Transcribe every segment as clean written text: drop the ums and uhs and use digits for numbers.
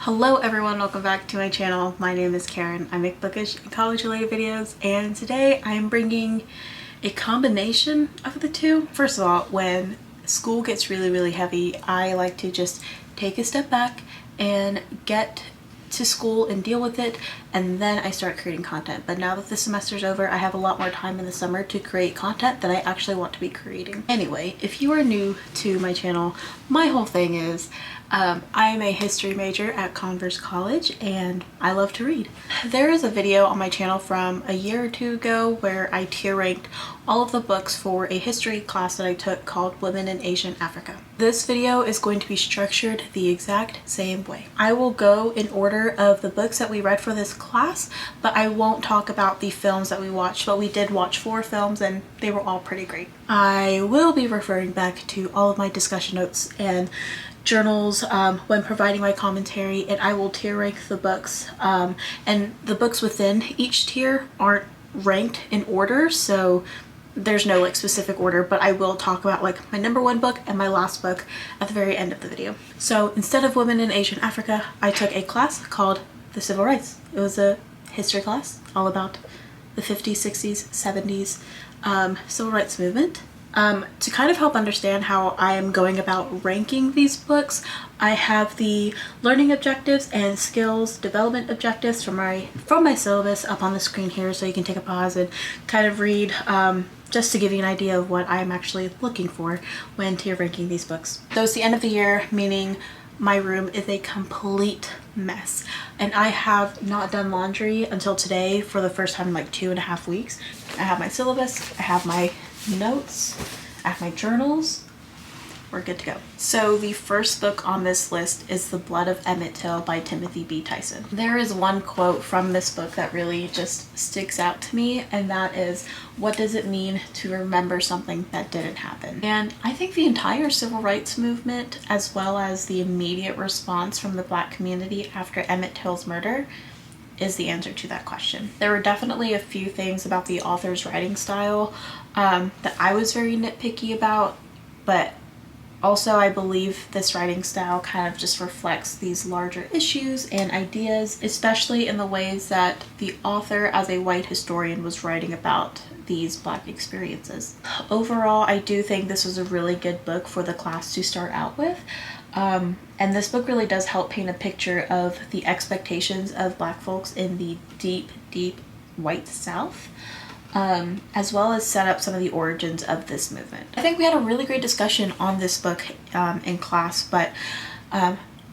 Hello everyone, welcome back to my channel. My name is Karen. I make bookish and college related videos, and today I am bringing a combination of the two. First of all, when school gets really heavy, I like to just take a step back and get to school and deal with it, and then I start creating content. But now that the semester's over, I have a lot more time in the summer to create content that I actually want to be creating. Anyway, if you are new to my channel, my whole thing is I am a history major at Converse College and I love to read. There is a video on my channel from a year or two ago where I tier ranked all of the books for a history class that I took called Women in Asian Africa. This video is going to be structured the exact same way. I will go in order of the books that we read for this class, but I won't talk about the films that we watched, but we did watch 4 films and they were all pretty great. I will be referring back to all of my discussion notes and journals when providing my commentary, and I will tier rank the books, and the books within each tier aren't ranked in order, so there's no like specific order, but I will talk about like my number 1 book and my last book at the very end of the video. So instead of Women in Asian Africa, I took a class called the Civil Rights. It was a history class all about the 50s, 60s, 70s civil rights movement. To kind of help understand how I am going about ranking these books, I have the learning objectives and skills development objectives from my syllabus up on the screen here, so you can take a pause and kind of read, just to give you an idea of what I'm actually looking for when tier ranking these books. So it's the end of the year, meaning my room is a complete mess, and I have not done laundry until today for the first time in like 2.5 weeks. I have my syllabus, I have my notes, I have my journals. We're good to go. So the first book on this list is The Blood of Emmett by Timothy B. Tyson. There is one quote from this book that really just sticks out to me, and that is, "What does it mean to remember something that didn't happen?" And I think the entire civil rights movement, as well as the immediate response from the Black community after Emmett Till's murder, is the answer to that question. There were definitely a few things about the author's writing style that I was very nitpicky about, but also I believe this writing style kind of just reflects these larger issues and ideas, especially in the ways that the author as a white historian was writing about these Black experiences. Overall, I do think this was a really good book for the class to start out with. And this book really does help paint a picture of the expectations of Black folks in the deep white South, as well as set up some of the origins of this movement. I think we had a really great discussion on this book in class, but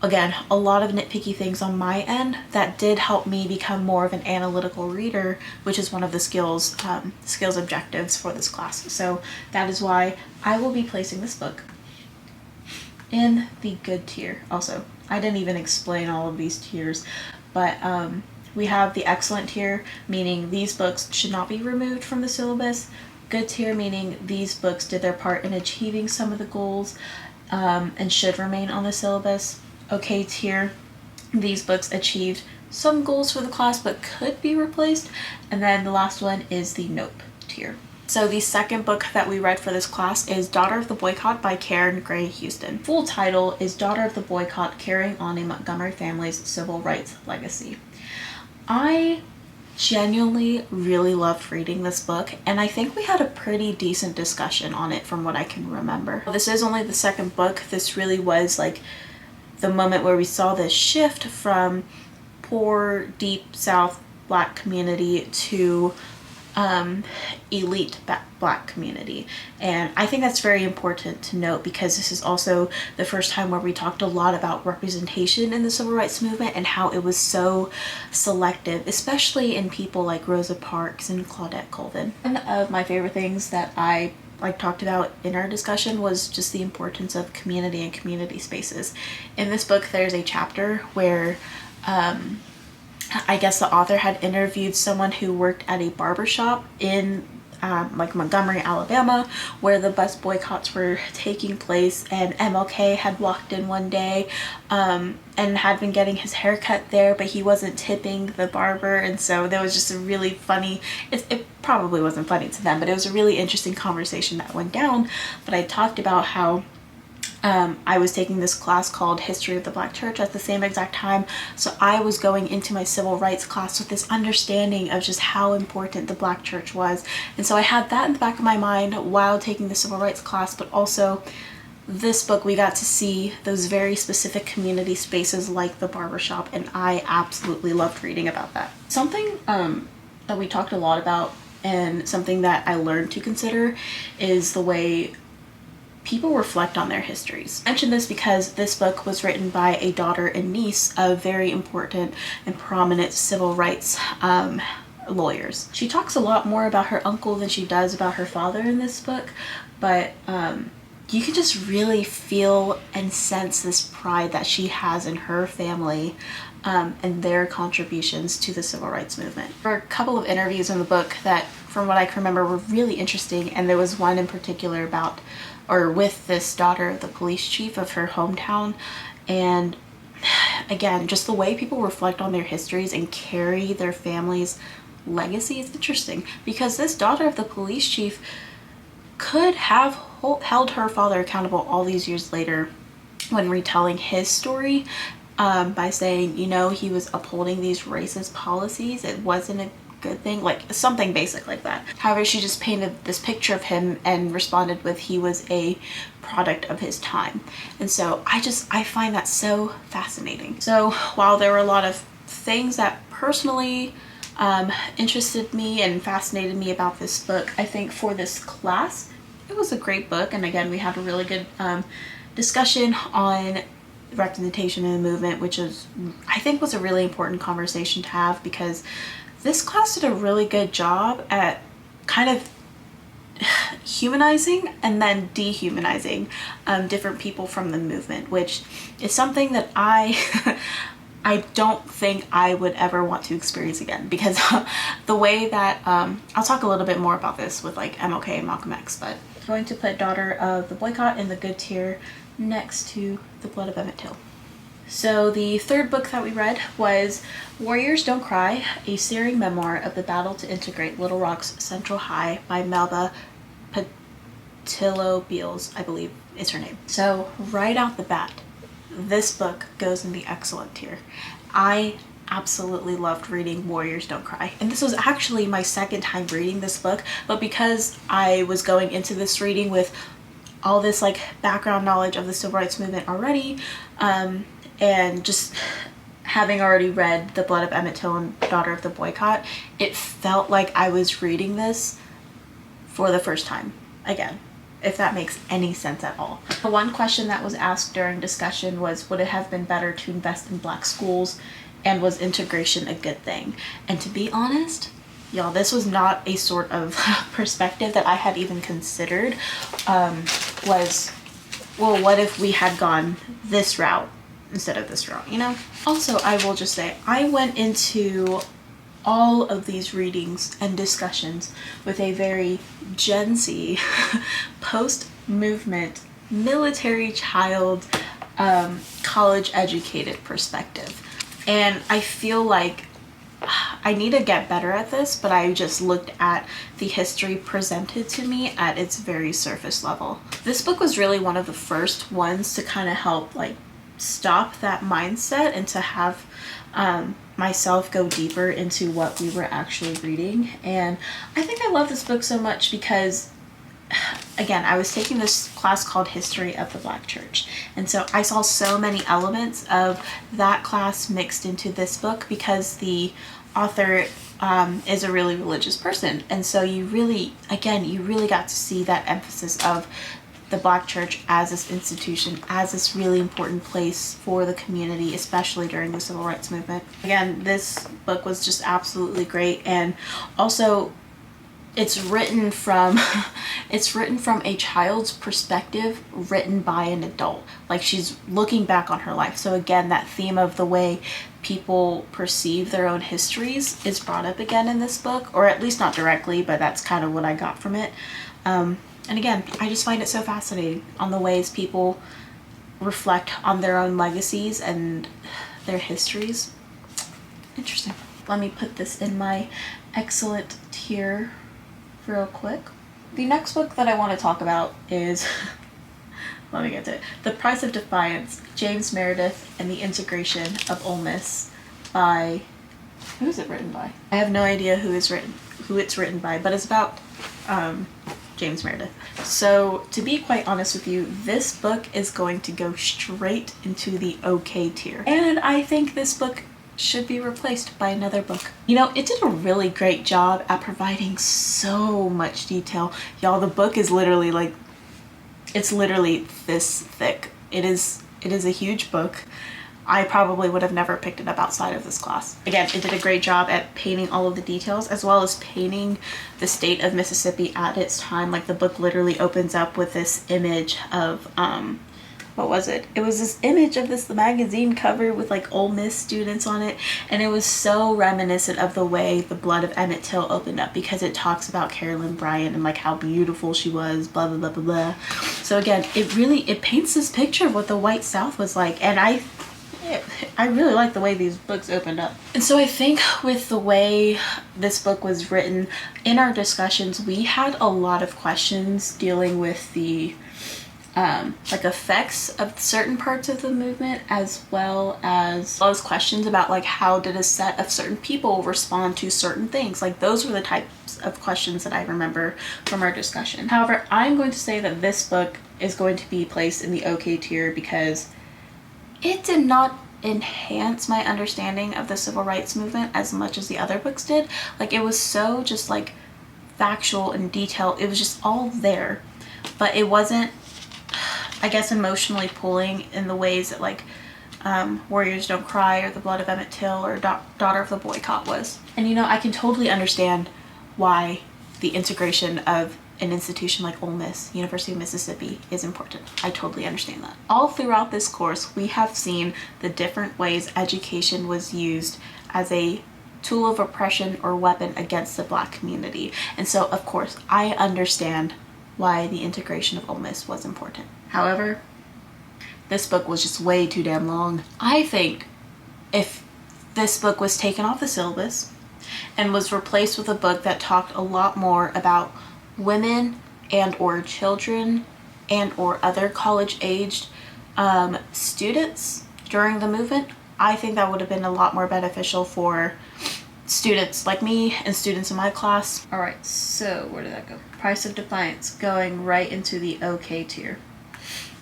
again, a lot of nitpicky things on my end that did help me become more of an analytical reader, which is one of the skills objectives for this class. So that is why I will be placing this book in the good tier. Also, I didn't even explain all of these tiers, but we have the excellent tier, meaning these books should not be removed from the syllabus. Good tier, meaning these books did their part in achieving some of the goals and should remain on the syllabus. Okay tier, these books achieved some goals for the class but could be replaced. And then the last one is the nope tier. So the second book that we read for this class is Daughter of the Boycott by Karen Gray Houston. Full title is Daughter of the Boycott: Carrying on a Montgomery Family's Civil Rights Legacy. I genuinely really loved reading this book, and I think we had a pretty decent discussion on it from what I can remember. This is only the second book. This really was like the moment where we saw this shift from poor, deep South Black community to elite Black community, and I think that's very important to note because this is also the first time where we talked a lot about representation in the civil rights movement and how it was so selective, especially in people like Rosa Parks and Claudette Colvin. One of my favorite things that I talked about in our discussion was just the importance of community and community spaces. In this book, there's a chapter where I guess the author had interviewed someone who worked at a barbershop in like Montgomery, Alabama, where the bus boycotts were taking place, and MLK had walked in one day and had been getting his hair cut there, but he wasn't tipping the barber, and so there was just a really funny, it probably wasn't funny to them, but it was a really interesting conversation that went down. But I talked about how I was taking this class called History of the Black Church at the same exact time. So I was going into my civil rights class with this understanding of just how important the Black church was. And so I had that in the back of my mind while taking the civil rights class, but also this book, we got to see those very specific community spaces like the barbershop, and I absolutely loved reading about that. Something that we talked a lot about, and something that I learned to consider, is the way people reflect on their histories. I mention this because this book was written by a daughter and niece of very important and prominent civil rights lawyers. She talks a lot more about her uncle than she does about her father in this book, but you can just really feel and sense this pride that she has in her family and their contributions to the civil rights movement. There were a couple of interviews in the book that, from what I can remember, were really interesting, and there was one in particular about, or with this daughter of the police chief of her hometown. And again, just the way people reflect on their histories and carry their family's legacy is interesting, because this daughter of the police chief could have held her father accountable all these years later when retelling his story, by saying, you know, he was upholding these racist policies, it wasn't a good thing, like something basic like that. However, she just painted this picture of him and responded with, he was a product of his time. And so I find that so fascinating. So while there were a lot of things that personally interested me and fascinated me about this book, I think for this class it was a great book. And again, we had a really good discussion on representation in the movement, which is, I think, was a really important conversation to have, because this class did a really good job at kind of humanizing and then dehumanizing different people from the movement, which is something that I don't think I would ever want to experience again, because the way that I'll talk a little bit more about this with like MLK and Malcolm X, but I'm going to put Daughter of the Boycott in the good tier next to The Blood of Emmett Till. So the third book that we read was Warriors Don't Cry, a searing memoir of the battle to integrate Little Rock's Central High by Melba Patillo Beals, I believe is her name. So right out the bat, this book goes in the excellent tier. I absolutely loved reading Warriors Don't Cry. And this was actually my second time reading this book, but because I was going into this reading with all this like background knowledge of the civil rights movement already, and just having already read The Blood of Emmett Till and Daughter of the Boycott, it felt like I was reading this for the first time again, if that makes any sense at all. The one question that was asked during discussion was, would it have been better to invest in Black schools, and was integration a good thing? And to be honest, y'all, this was not a sort of perspective that I had even considered. Was, well, what if we had gone this route instead of this route, you know? Also, I will just say, I went into all of these readings and discussions with a very Gen Z, post-movement, military child, college educated perspective. And I feel like I need to get better at this, but I just looked at the history presented to me at its very surface level. This book was really one of the first ones to kind of help like stop that mindset and to have myself go deeper into what we were actually reading. And I think I love this book so much because, again, I was taking this class called History of the Black Church, and so I saw so many elements of that class mixed into this book because the author is a really religious person, and so you really got to see that emphasis of the Black church as this institution, as this really important place for the community, especially during the civil rights movement. Again, this book was just absolutely great, and also it's written from a child's perspective, written by an adult. Like, she's looking back on her life. So again, that theme of the way people perceive their own histories is brought up again in this book, or at least not directly, but that's kind of what I got from it. And again, I just find it so fascinating on the ways people reflect on their own legacies and their histories. Interesting. Let me put this in my excellent tier real quick. The next book that I want to talk about is let me get to it. The Price of Defiance, James Meredith and the Integration of Ole Miss by, who is it written by? I have no idea who it's written by, but it's about James Meredith. So to be quite honest with you, this book is going to go straight into the okay tier. And I think this book should be replaced by another book. You know, it did a really great job at providing so much detail. Y'all, the book is literally like, it's literally this thick. It is a huge book. I probably would have never picked it up outside of this class. Again, it did a great job at painting all of the details as well as painting the state of Mississippi at its time. Like the book literally opens up with this image of, what was it? It was this image of this magazine cover with like Ole Miss students on it. And it was so reminiscent of the way The Blood of Emmett Till opened up, because it talks about Carolyn Bryant and like how beautiful she was, blah, blah, blah, blah, blah. So again, it paints this picture of what the White South was like. And I really like the way these books opened up. And so I think with the way this book was written, in our discussions, we had a lot of questions dealing with the like effects of certain parts of the movement, as well as questions about like how did a set of certain people respond to certain things. Like those were the types of questions that I remember from our discussion. However, I'm going to say that this book is going to be placed in the okay tier because it did not enhance my understanding of the civil rights movement as much as the other books did. Like it was so just like factual and detailed. It was just all there, but it wasn't, I guess, emotionally pulling in the ways that like Warriors Don't Cry or The Blood of Emmett Till or Daughter of the Boycott was. And you know, I can totally understand why the integration of an institution like Ole Miss, University of Mississippi, is important. I totally understand that. All throughout this course, we have seen the different ways education was used as a tool of oppression or weapon against the Black community. And so, of course, I understand why the integration of Ole Miss was important. However, this book was just way too damn long. I think if this book was taken off the syllabus and was replaced with a book that talked a lot more about women and or children and or other college-aged students during the movement, I think that would have been a lot more beneficial for students like me and students in my class. All right, so where did that go? Price of Defiance, going right into the okay tier.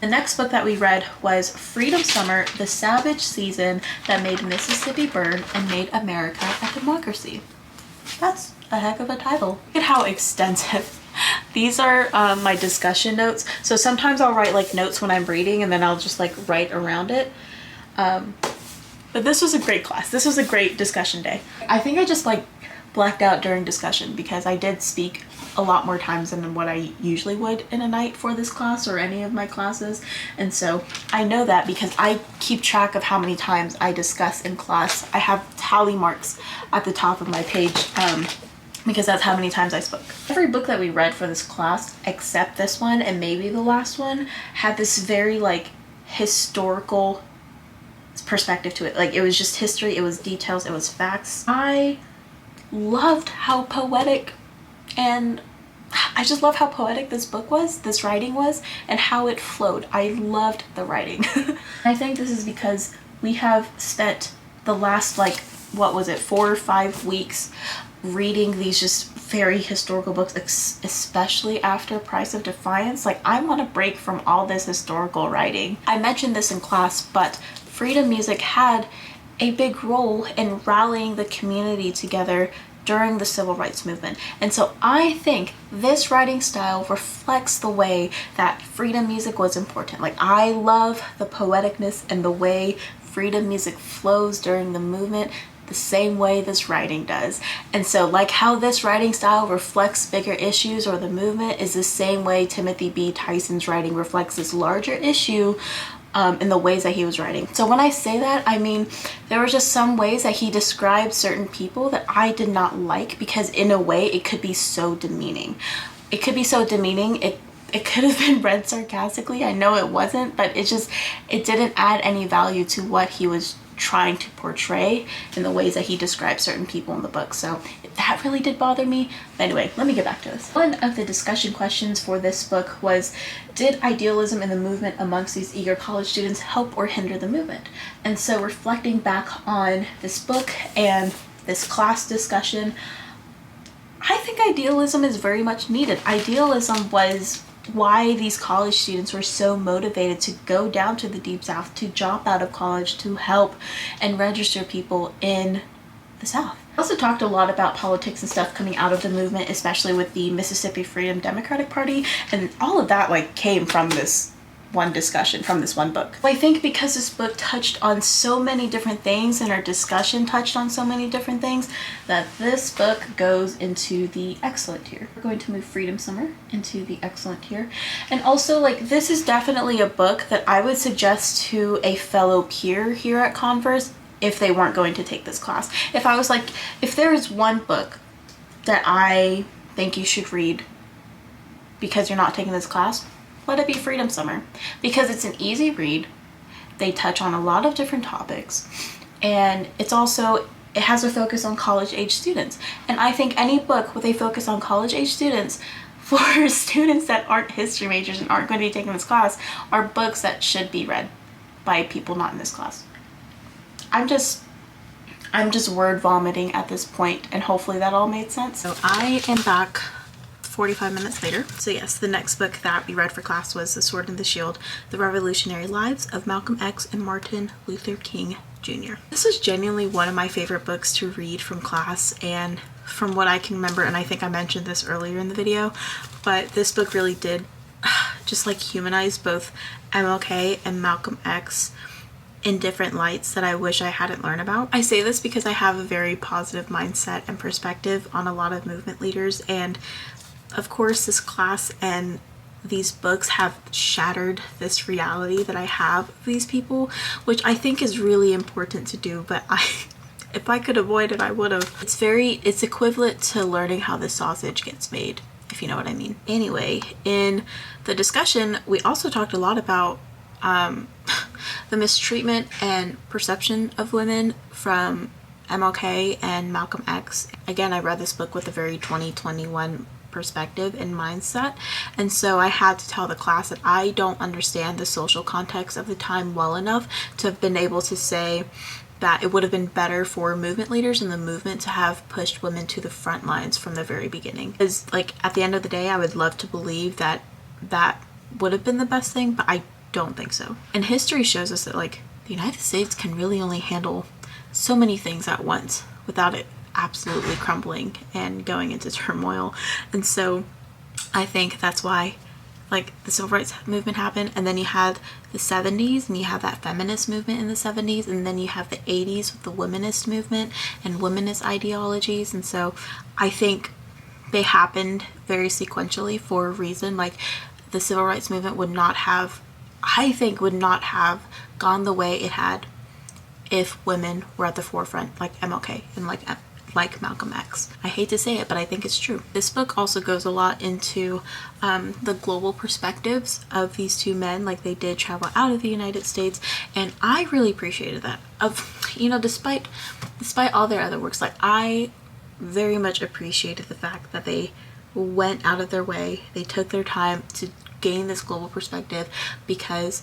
The next book that we read was Freedom Summer, The Savage Season That Made Mississippi Burn and Made America a Democracy. That's a heck of a title. Look at how extensive. These are my discussion notes. So sometimes I'll write like notes when I'm reading and then I'll just like write around it. But this was a great class. This was a great discussion day. I think I just like blacked out during discussion because I did speak a lot more times than what I usually would in a night for this class or any of my classes. And so I know that because I keep track of how many times I discuss in class. I have tally marks at the top of my page because that's how many times I spoke. Every book that we read for this class, except this one and maybe the last one, had this very like historical perspective to it. Like it was just history, it was details, it was facts. I loved how poetic, and I just love how poetic this book was, this writing was, and how it flowed. I loved the writing. I think this is because we have spent the last like, what was it, 4 or 5 weeks reading these just very historical books, especially after Price of Defiance. Like I want a break from all this historical writing. I mentioned this in class, but freedom music had a big role in rallying the community together during the civil rights movement. And so I think this writing style reflects the way that freedom music was important. Like I love the poeticness and the way freedom music flows during the movement the same way this writing does. And so like how this writing style reflects bigger issues or the movement is the same way Timothy B. Tyson's writing reflects this larger issue in the ways that he was writing. So when I say that, I mean there were just some ways that he described certain people that I did not like, because in a way it could be so demeaning. It could be so demeaning. It could have been read sarcastically. I know it wasn't, but it didn't add any value to what he was trying to portray in the ways that he describes certain people in the book. So that really did bother me. But anyway, let me get back to this. One of the discussion questions for this book was, did idealism in the movement amongst these eager college students help or hinder the movement? And so reflecting back on this book and this class discussion, I think idealism is very much needed. Idealism was why these college students were so motivated to go down to the Deep South, to drop out of college, to help and register people in the South. I also talked a lot about politics and stuff coming out of the movement, especially with the Mississippi Freedom Democratic Party, and all of that like came from this one discussion, from this one book. I think because this book touched on so many different things and our discussion touched on so many different things, that this book goes into the excellent tier. We're going to move Freedom Summer into the excellent tier. And also, like, this is definitely a book that I would suggest to a fellow peer here at Converse if they weren't going to take this class. If I was like, if there is one book that I think you should read because you're not taking this class, let it be Freedom Summer, because it's an easy read. They touch on a lot of different topics, and it has a focus on college age students. And I think any book with a focus on college age students for students that aren't history majors and aren't going to be taking this class are books that should be read by people not in this class. I'm just word vomiting at this point, and hopefully that all made sense. So I am back 45 minutes later. So yes, the next book that we read for class was The Sword and the Shield, The Revolutionary Lives of Malcolm X and Martin Luther King Jr. This was genuinely one of my favorite books to read from class, and from what I can remember, and I think I mentioned this earlier in the video, but this book really did just like humanize both MLK and Malcolm X in different lights that I wish I hadn't learned about. I say this because I have a very positive mindset and perspective on a lot of movement leaders, and of course this class and these books have shattered this reality that I have of these people, which I think is really important to do, but if I could avoid it, I would have. It's equivalent to learning how the sausage gets made, if you know what I mean. Anyway, in the discussion, we also talked a lot about the mistreatment and perception of women from MLK and Malcolm X. Again, I read this book with a very 2021 perspective and mindset, and so I had to tell the class that I don't understand the social context of the time well enough to have been able to say that it would have been better for movement leaders in the movement to have pushed women to the front lines from the very beginning. Because like at the end of the day, I would love to believe that that would have been the best thing, but I don't think so. And history shows us that like the United States can really only handle so many things at once without it absolutely crumbling and going into turmoil. And so I think that's why like the civil rights movement happened, and then you had the 70s and you have that feminist movement in the 70s, and then you have the 80s with the womanist movement and womanist ideologies. And so I think they happened very sequentially for a reason. Like the civil rights movement would not have gone the way it had if women were at the forefront like MLK and like Malcolm X. I hate to say it, but I think it's true. This book also goes a lot into the global perspectives of these two men. Like they did travel out of the United States, and I really appreciated that. Despite all their other works, like I very much appreciated the fact that they went out of their way, they took their time to gain this global perspective, because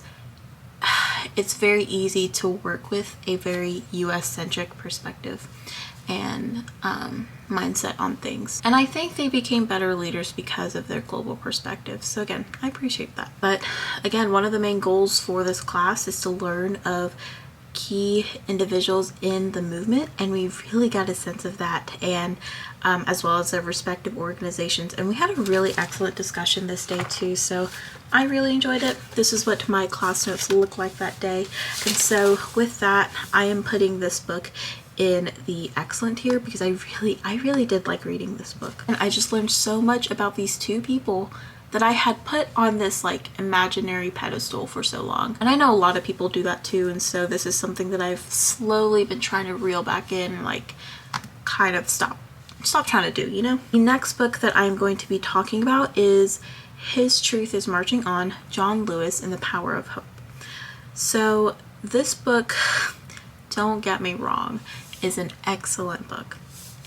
it's very easy to work with a very US centric perspective and mindset on things. And I think they became better leaders because of their global perspective. So again, I appreciate that. But again, one of the main goals for this class is to learn of key individuals in the movement, and we really got a sense of that, and as well as their respective organizations. And we had a really excellent discussion this day too, so I really enjoyed it. This is what my class notes look like that day. And so with that, I am putting this book in the excellent tier because I really did like reading this book, and I just learned so much about these two people that I had put on this like imaginary pedestal for so long. And I know a lot of people do that too, and so this is something that I've slowly been trying to reel back in and like kind of stop trying to do, you know? The next book that I'm going to be talking about is His Truth is Marching On, John Lewis and the Power of Hope. So this book don't get me wrong, is an excellent book.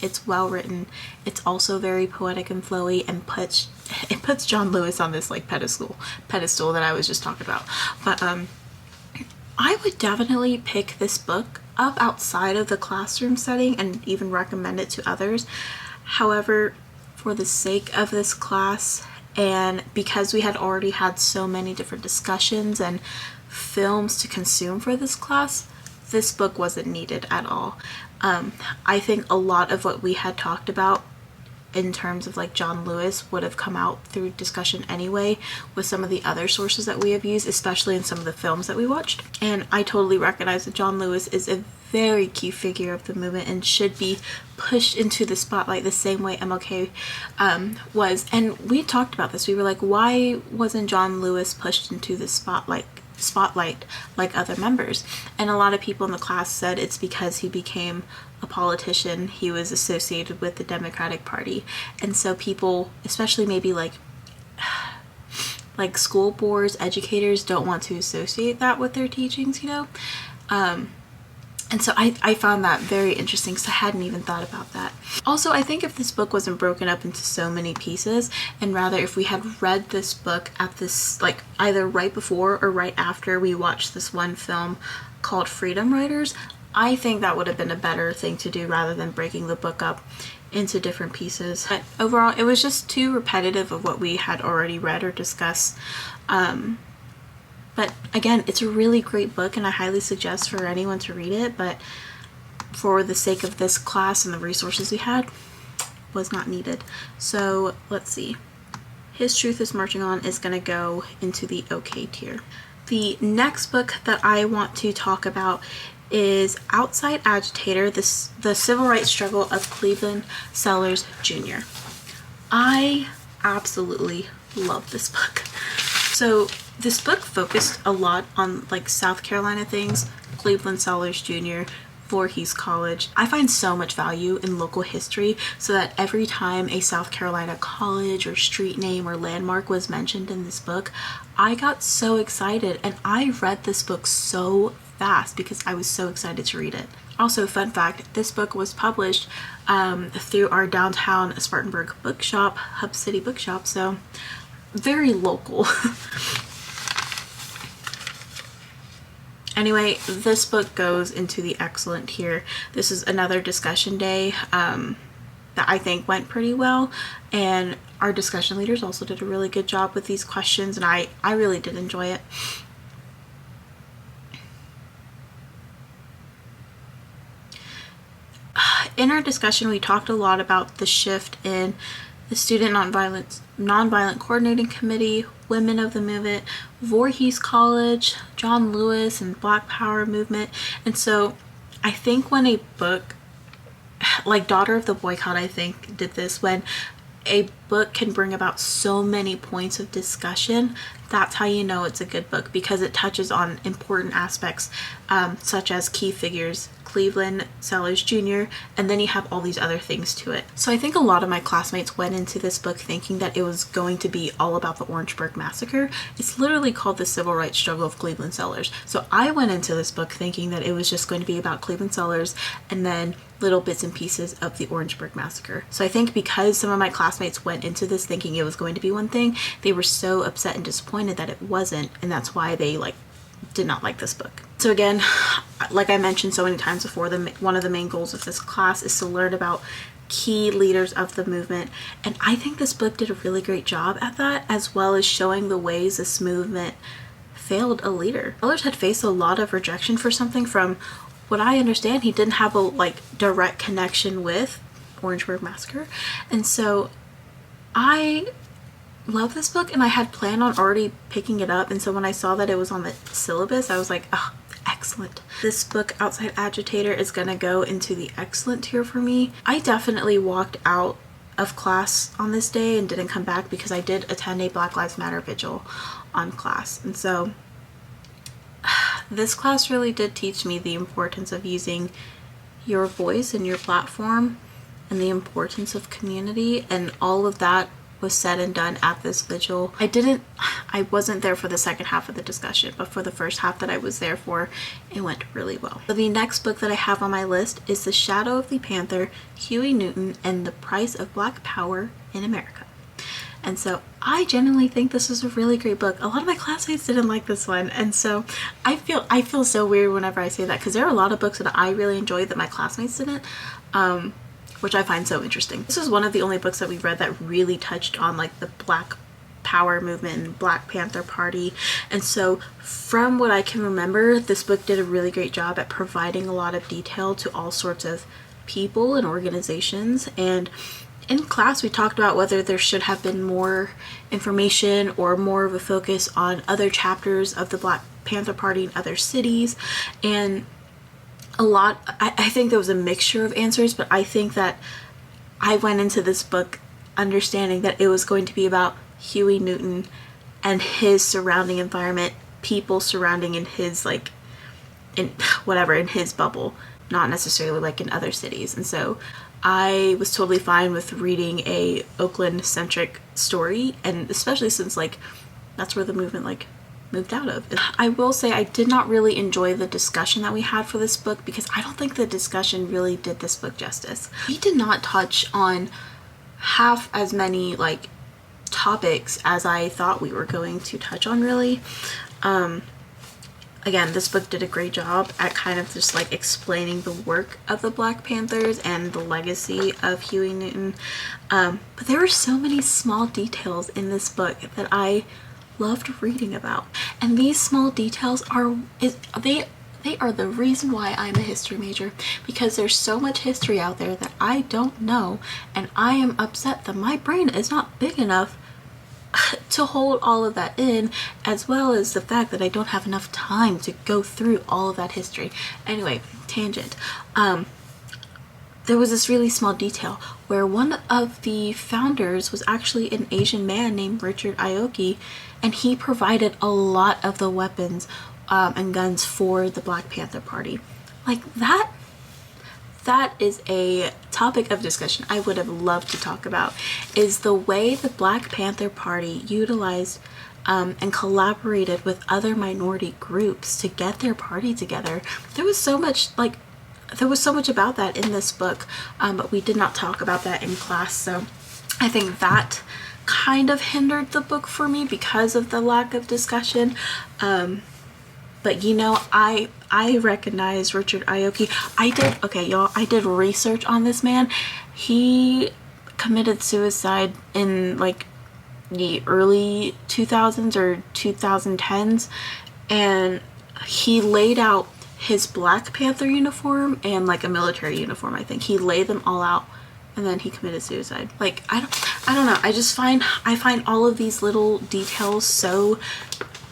It's well written. It's also very poetic and flowy, and it puts John Lewis on this like pedestal that I was just talking about. But I would definitely pick this book up outside of the classroom setting and even recommend it to others. However, for the sake of this class, and because we had already had so many different discussions and films to consume for this class, this book wasn't needed at all. I think a lot of what we had talked about in terms of like John Lewis would have come out through discussion anyway with some of the other sources that we have used, especially in some of the films that we watched. And I totally recognize that John Lewis is a very key figure of the movement and should be pushed into the spotlight the same way MLK was. And we talked about this. We were like, why wasn't John Lewis pushed into the spotlight like other members? And a lot of people in the class said it's because he became a politician. He was associated with the Democratic Party, and so people, especially maybe like school boards, educators, don't want to associate that with their teachings, you know. And so I found that very interesting, because I hadn't even thought about that. Also, I think if this book wasn't broken up into so many pieces, and rather if we had read this book at this, like either right before or right after we watched this one film called Freedom Writers, I think that would have been a better thing to do rather than breaking the book up into different pieces. But overall, it was just too repetitive of what we had already read or discussed. But again, it's a really great book and I highly suggest for anyone to read it, but for the sake of this class and the resources we had, was not needed. So let's see. His Truth is Marching On is going to go into the okay tier. The next book that I want to talk about is Outside Agitator, the Civil Rights Struggle of Cleveland Sellers Jr. I absolutely love this book. So this book focused a lot on like South Carolina things, Cleveland Sellers Jr., Voorhees College. I find so much value in local history, so that every time a South Carolina college or street name or landmark was mentioned in this book, I got so excited, and I read this book so fast because I was so excited to read it. Also, fun fact, this book was published through our downtown Spartanburg bookshop, Hub City Bookshop, so very local. Anyway, this book goes into the excellent tier. This is another discussion day that I think went pretty well, and our discussion leaders also did a really good job with these questions, and I really did enjoy it. In our discussion, we talked a lot about the shift in the Student Nonviolent Coordinating Committee, Women of the Movement, Voorhees College, John Lewis, and Black Power movement. And so I think when a book like Daughter of the Boycott, I think, did this, when a book can bring about so many points of discussion, that's how you know it's a good book, because it touches on important aspects such as key figures, Cleveland Sellers Jr., and then you have all these other things to it. So I think a lot of my classmates went into this book thinking that it was going to be all about the Orangeburg Massacre. It's literally called The Civil Rights Struggle of Cleveland Sellers. So I went into this book thinking that it was just going to be about Cleveland Sellers and then little bits and pieces of the Orangeburg Massacre. So I think because some of my classmates went into this thinking it was going to be one thing, they were so upset and disappointed that it wasn't, and that's why they did not like this book. So again, like I mentioned so many times before, one of the main goals of this class is to learn about key leaders of the movement, and I think this book did a really great job at that, as well as showing the ways this movement failed a leader. Sellers had faced a lot of rejection for something. From what I understand, he didn't have a direct connection with Orangeburg Massacre, and so I love this book, and I had planned on already picking it up, and so when I saw that it was on the syllabus, I was like, oh, excellent. This book, Outside Agitator, is gonna go into the excellent tier for me. I definitely walked out of class on this day and didn't come back because I did attend a Black Lives Matter vigil on class, and so this class really did teach me the importance of using your voice and your platform, and the importance of community, and all of that was said and done at this vigil. I wasn't there for the second half of the discussion, but for the first half that I was there for, it went really well. So the next book that I have on my list is The Shadow of the Panther, Huey Newton, and the Price of Black Power in America. And so I genuinely think this is a really great book. A lot of my classmates didn't like this one, and so I feel so weird whenever I say that, because there are a lot of books that I really enjoyed that my classmates didn't, which I find so interesting. This is one of the only books that we read that really touched on like the Black Power movement and Black Panther Party, and so from what I can remember, this book did a really great job at providing a lot of detail to all sorts of people and organizations. And in class we talked about whether there should have been more information or more of a focus on other chapters of the Black Panther Party in other cities, and I think there was a mixture of answers, but I think that I went into this book understanding that it was going to be about Huey Newton and his surrounding environment, people surrounding in his in his bubble, not necessarily like in other cities. And so I was totally fine with reading a Oakland centric story, and especially since that's where the movement moved out of. I will say I did not really enjoy the discussion that we had for this book, because I don't think the discussion really did this book justice. We did not touch on half as many topics as I thought we were going to touch on, really. Again, this book did a great job at kind of just explaining the work of the Black Panthers and the legacy of Huey Newton, but there were so many small details in this book that I loved reading about, and these small details are the reason why I'm a history major, because there's so much history out there that I don't know, and I am upset that my brain is not big enough to hold all of that in, as well as the fact that I don't have enough time to go through all of that history. Anyway, tangent. There was this really small detail where one of the founders was actually an Asian man named Richard Aoki, and he provided a lot of the weapons and guns for the Black Panther Party. That is a topic of discussion I would have loved to talk about, is the way the Black Panther Party utilized and collaborated with other minority groups to get their party together. There was so much about that in this book, but we did not talk about that in class, so I think that kind of hindered the book for me because of the lack of discussion. But I recognize Richard Aoki. I did research on this man. He committed suicide in the early 2000s or 2010s, and he laid out his Black Panther uniform and a military uniform. I think he laid them all out, and then he committed suicide. I don't know. I find all of these little details so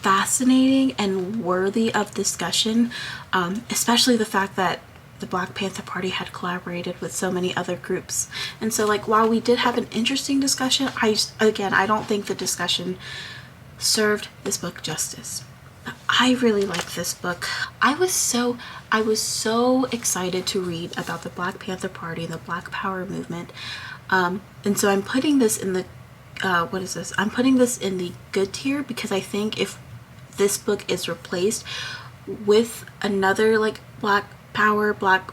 fascinating and worthy of discussion, especially the fact that the Black Panther Party had collaborated with so many other groups. And so while we did have an interesting discussion, I don't think the discussion served this book justice. I really like this book. I was so excited to read about the Black Panther Party, the Black Power movement, and so I'm putting this in the I'm putting this in the good tier, because I think if this book is replaced with another Black Power, Black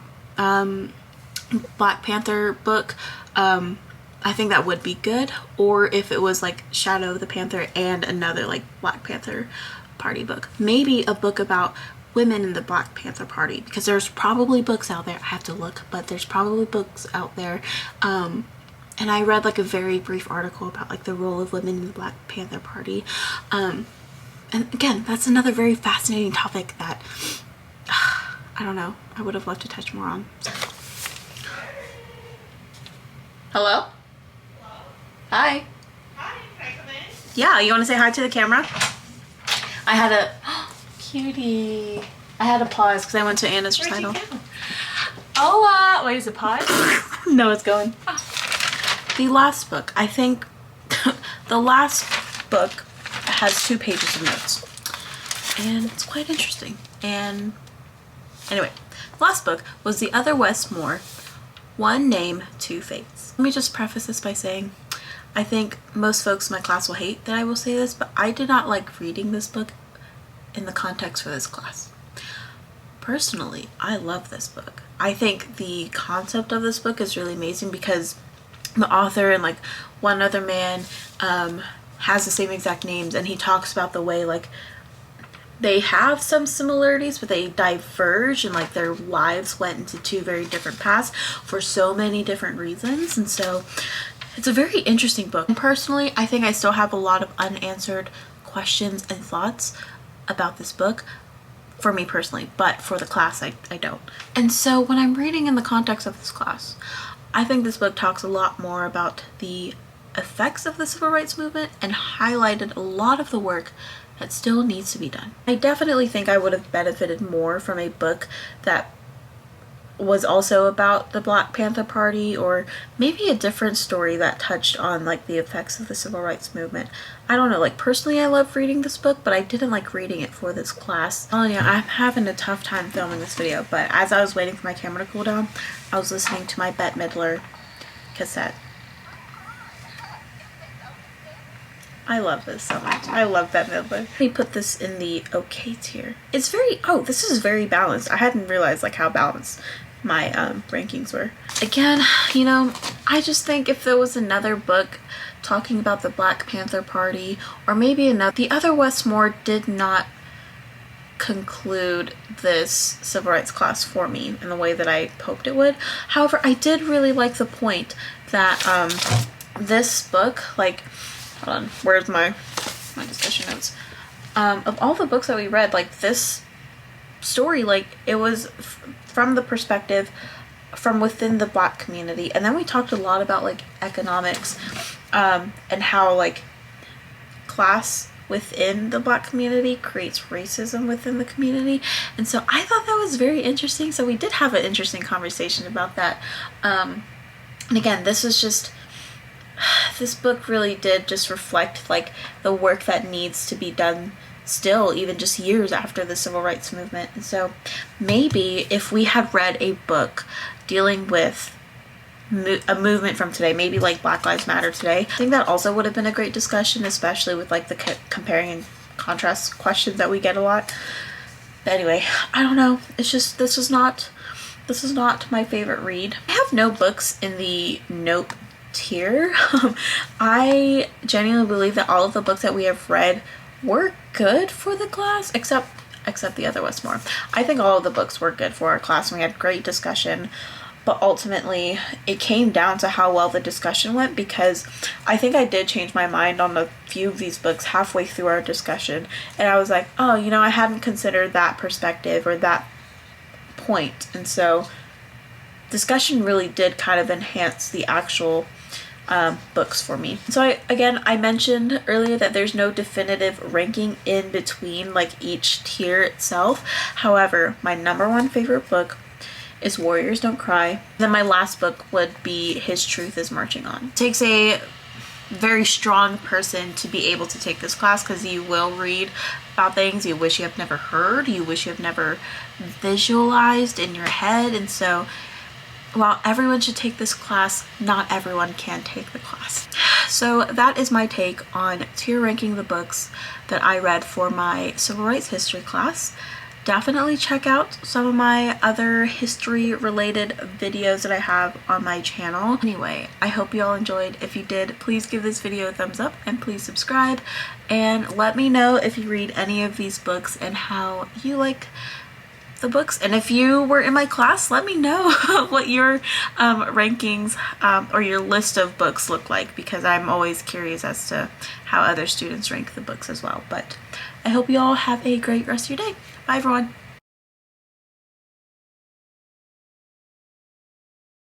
Panther book, I think that would be good. Or if it was Shadow of the Panther and another Black Panther Party book, maybe a book about women in the Black Panther Party, because there's probably books out there. I have to look, but there's probably books out there. And I read a very brief article about the role of women in the Black Panther Party. And again, that's another very fascinating topic that I don't know, I would have loved to touch more on. Hello? Hello? Hi. Hi, can I come in? Yeah, you want to say hi to the camera? I had a cutie. I had to pause because I went to Anna's recital. Oh, wait, is it pause? No, it's going. The last book, I think the last book has 2 pages of notes, and it's quite interesting. And anyway, the last book was The Other Westmore, One Name, Two Fates. Let me just preface this by saying I think most folks in my class will hate that I will say this, but I did not like reading this book in the context for this class. Personally, I love this book. I think the concept of this book is really amazing because the author and like one other man has the same exact names, and he talks about the way like they have some similarities but they diverge, and like their lives went into two very different paths for so many different reasons. And so it's a very interesting book. And personally, I think I still have a lot of unanswered questions and thoughts about this book for me personally, but for the class I don't. And so when I'm reading in the context of this class, I think this book talks a lot more about the effects of the civil rights movement and highlighted a lot of the work that still needs to be done. I definitely think I would have benefited more from a book that was also about the Black Panther Party, or maybe a different story that touched on like the effects of the civil rights movement. I don't know, like personally I love reading this book, but I didn't like reading it for this class. Oh yeah, I'm having a tough time filming this video, but as I was waiting for my camera to cool down, I was listening to my Bette Midler cassette. I love this so much. I love Bette Midler. Let me put this in the okay tier. It's very, oh, this is very balanced. I hadn't realized like how balanced my rankings were. Again, you know, I just think if there was another book talking about the Black Panther Party, or maybe another, the other Westmore did not conclude this civil rights class for me in the way that I hoped it would. However, I did really like the point that this book, like, hold on, where's my discussion notes? Of all the books that we read, like this story, like it was from the perspective from within the Black community. And then we talked a lot about like economics and how like class within the Black community creates racism within the community. And so I thought that was very interesting. So we did have an interesting conversation about that. And again, this is just, this book really did just reflect like the work that needs to be done still, even just years after the civil rights movement. And so maybe if we had read a book dealing with a movement from today, maybe like Black Lives Matter today, I think that also would have been a great discussion, especially with like the comparing and contrast questions that we get a lot. But anyway, I don't know, it's just, this is not my favorite read. I have no books in the nope tier. I genuinely believe that all of the books that we have read were good for the class, except the other Westmore. I think all of the books were good for our class, and we had great discussion, but ultimately it came down to how well the discussion went, because I think I did change my mind on a few of these books halfway through our discussion, and I was like, oh, you know, I hadn't considered that perspective or that point. And so discussion really did kind of enhance the actual books for me. So I mentioned earlier that there's no definitive ranking in between like each tier itself. However, my #1 favorite book is Warriors Don't Cry. Then my last book would be His Truth is Marching On. It takes a very strong person to be able to take this class, because you will read about things you wish you have never heard, you wish you have never visualized in your head. And so while everyone should take this class, not everyone can take the class. So that is my take on tier ranking the books that I read for my civil rights history class. Definitely check out some of my other history related videos that I have on my channel. Anyway, I hope you all enjoyed. If you did, please give this video a thumbs up and please subscribe, and let me know if you read any of these books and how you like the books. And if you were in my class, let me know what your rankings or your list of books look like, because I'm always curious as to how other students rank the books as well. But I hope you all have a great rest of your day. Bye everyone.